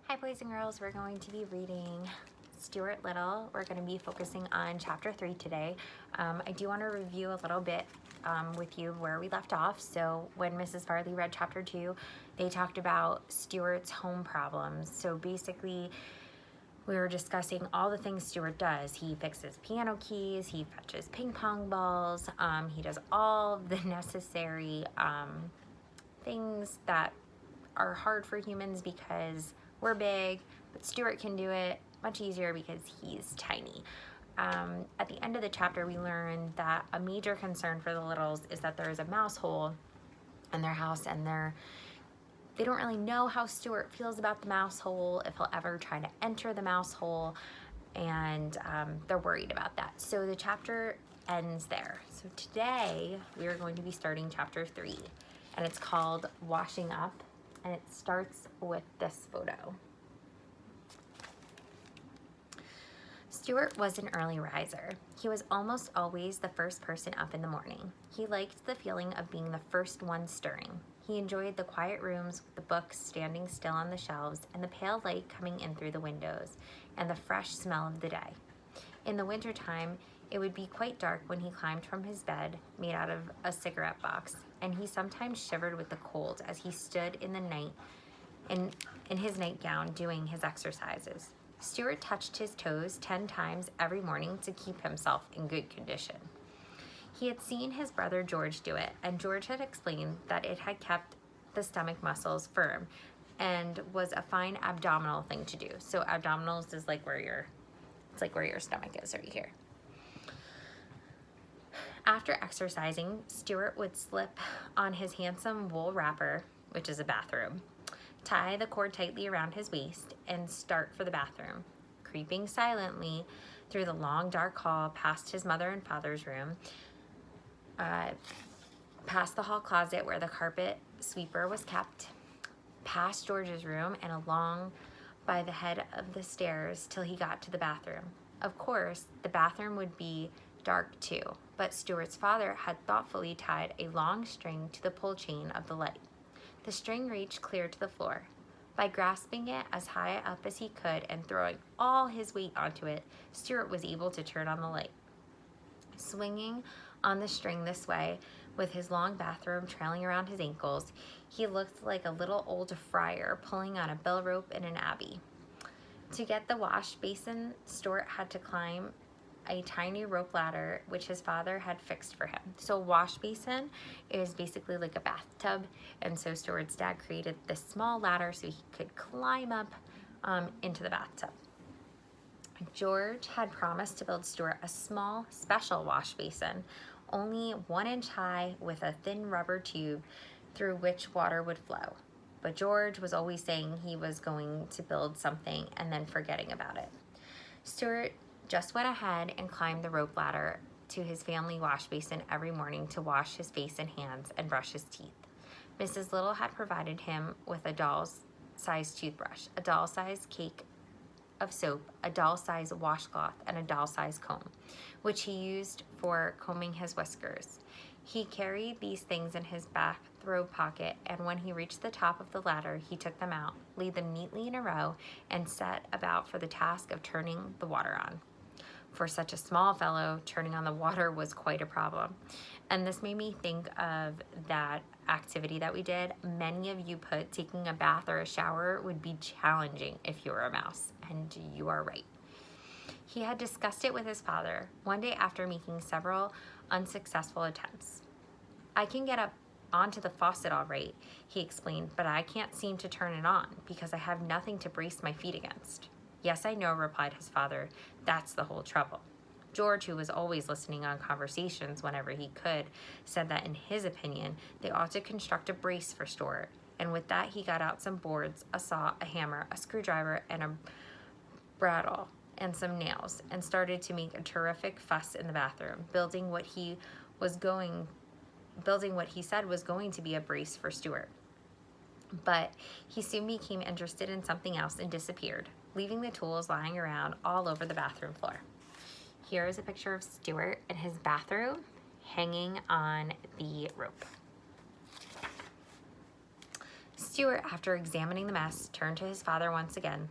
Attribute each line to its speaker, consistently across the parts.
Speaker 1: Hi boys and girls, we're going to be reading Stuart Little. We're going to be focusing on chapter 3 today. I do want to review a little bit with you where we left off. So when Mrs. Farley read chapter 2, they talked about Stuart's home problems. So basically we were discussing all the things Stuart does. He fixes piano keys, he fetches ping pong balls, he does all the necessary things that are hard for humans because we're big, but Stuart can do it much easier because he's tiny. At the end of the chapter, we learned that a major concern for the Littles is that there is a mouse hole in their house, and they don't really know how Stuart feels about the mouse hole, if he'll ever try to enter the mouse hole, and they're worried about that. So the chapter ends there. So today we are going to be starting chapter 3, and it's called Washing Up, and it starts with this photo. Stuart was an early riser. He was almost always the first person up in the morning. He liked the feeling of being the first one stirring. He enjoyed the quiet rooms with the books standing still on the shelves and the pale light coming in through the windows and the fresh smell of the day. In the wintertime, it would be quite dark when he climbed from his bed, made out of a cigarette box, and he sometimes shivered with the cold as he stood in the night in his nightgown doing his exercises. Stuart touched his toes 10 times every morning to keep himself in good condition. He had seen his brother George do it, and George had explained that it had kept the stomach muscles firm and was a fine abdominal thing to do. So abdominals is like where your stomach is right here. After exercising, Stuart would slip on his handsome wool wrapper, which is a bathrobe, tie the cord tightly around his waist, and start for the bathroom, creeping silently through the long dark hall past his mother and father's room, past the hall closet where the carpet sweeper was kept, past George's room, and along by the head of the stairs till he got to the bathroom. Of course, the bathroom would be dark too, but Stuart's father had thoughtfully tied a long string to the pull chain of the light. The string reached clear to the floor. By grasping it as high up as he could and throwing all his weight onto it, Stuart was able to turn on the light. Swinging on the string this way, with his long bathrobe trailing around his ankles, he looked like a little old friar pulling on a bell rope in an abbey. To get the wash basin, Stuart had to climb a tiny rope ladder which his father had fixed for him. So a wash basin is basically like a bathtub, and so Stuart's dad created this small ladder so he could climb up into the bathtub. George had promised to build Stuart a small special wash basin, only 1 inch high, with a thin rubber tube through which water would flow. But George was always saying he was going to build something and then forgetting about it. Stuart just went ahead and climbed the rope ladder to his family wash basin every morning to wash his face and hands and brush his teeth. Mrs. Little had provided him with a doll-sized toothbrush, a doll-sized cake of soap, a doll-sized washcloth, and a doll-sized comb, which he used for combing his whiskers. He carried these things in his bathrobe pocket, and when he reached the top of the ladder, he took them out, laid them neatly in a row, and set about for the task of turning the water on. For such a small fellow, turning on the water was quite a problem. And this made me think of that activity that we did. Many of you put taking a bath or a shower would be challenging if you were a mouse, and you are right. He had discussed it with his father one day after making several unsuccessful attempts. "I can get up onto the faucet all right," he explained, "but I can't seem to turn it on because I have nothing to brace my feet against." "Yes, I know," replied his father. "That's the whole trouble." George, who was always listening on conversations whenever he could, said that in his opinion, they ought to construct a brace for Stuart. And with that, he got out some boards, a saw, a hammer, a screwdriver, and a bradawl, and some nails, and started to make a terrific fuss in the bathroom, building what he said was going to be a brace for Stuart. But he soon became interested in something else and disappeared, leaving the tools lying around all over the bathroom floor. Here is a picture of Stuart in his bathrobe hanging on the rope. Stuart, after examining the mess, turned to his father once again.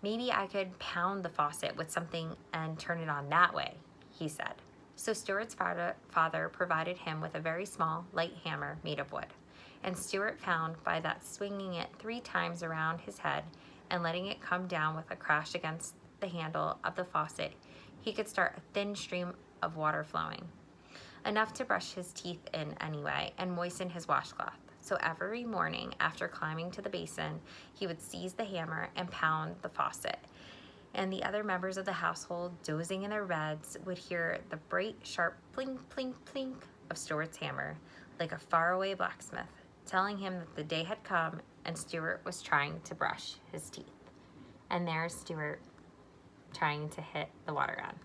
Speaker 1: "Maybe I could pound the faucet with something and turn it on that way," he said. So Stuart's father provided him with a very small, light hammer made of wood. And Stuart found by that swinging it 3 times around his head and letting it come down with a crash against the handle of the faucet, he could start a thin stream of water flowing. Enough to brush his teeth in anyway and moisten his washcloth. So every morning after climbing to the basin, he would seize the hammer and pound the faucet. And the other members of the household, dozing in their beds, would hear the bright, sharp plink, plink, plink of Stuart's hammer, like a faraway blacksmith, telling him that the day had come and Stuart was trying to brush his teeth. And there's Stuart trying to hit the water gun.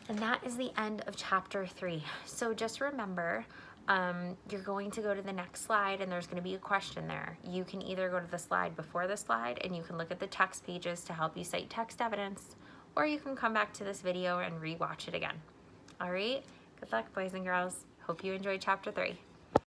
Speaker 1: And that is the end of chapter 3. So just remember, you're going to go to the next slide and there's going to be a question there. You can either go to the slide before the slide and you can look at the text pages to help you cite text evidence, or you can come back to this video and re-watch it again. All right, good luck, boys and girls. Hope you enjoyed chapter 3.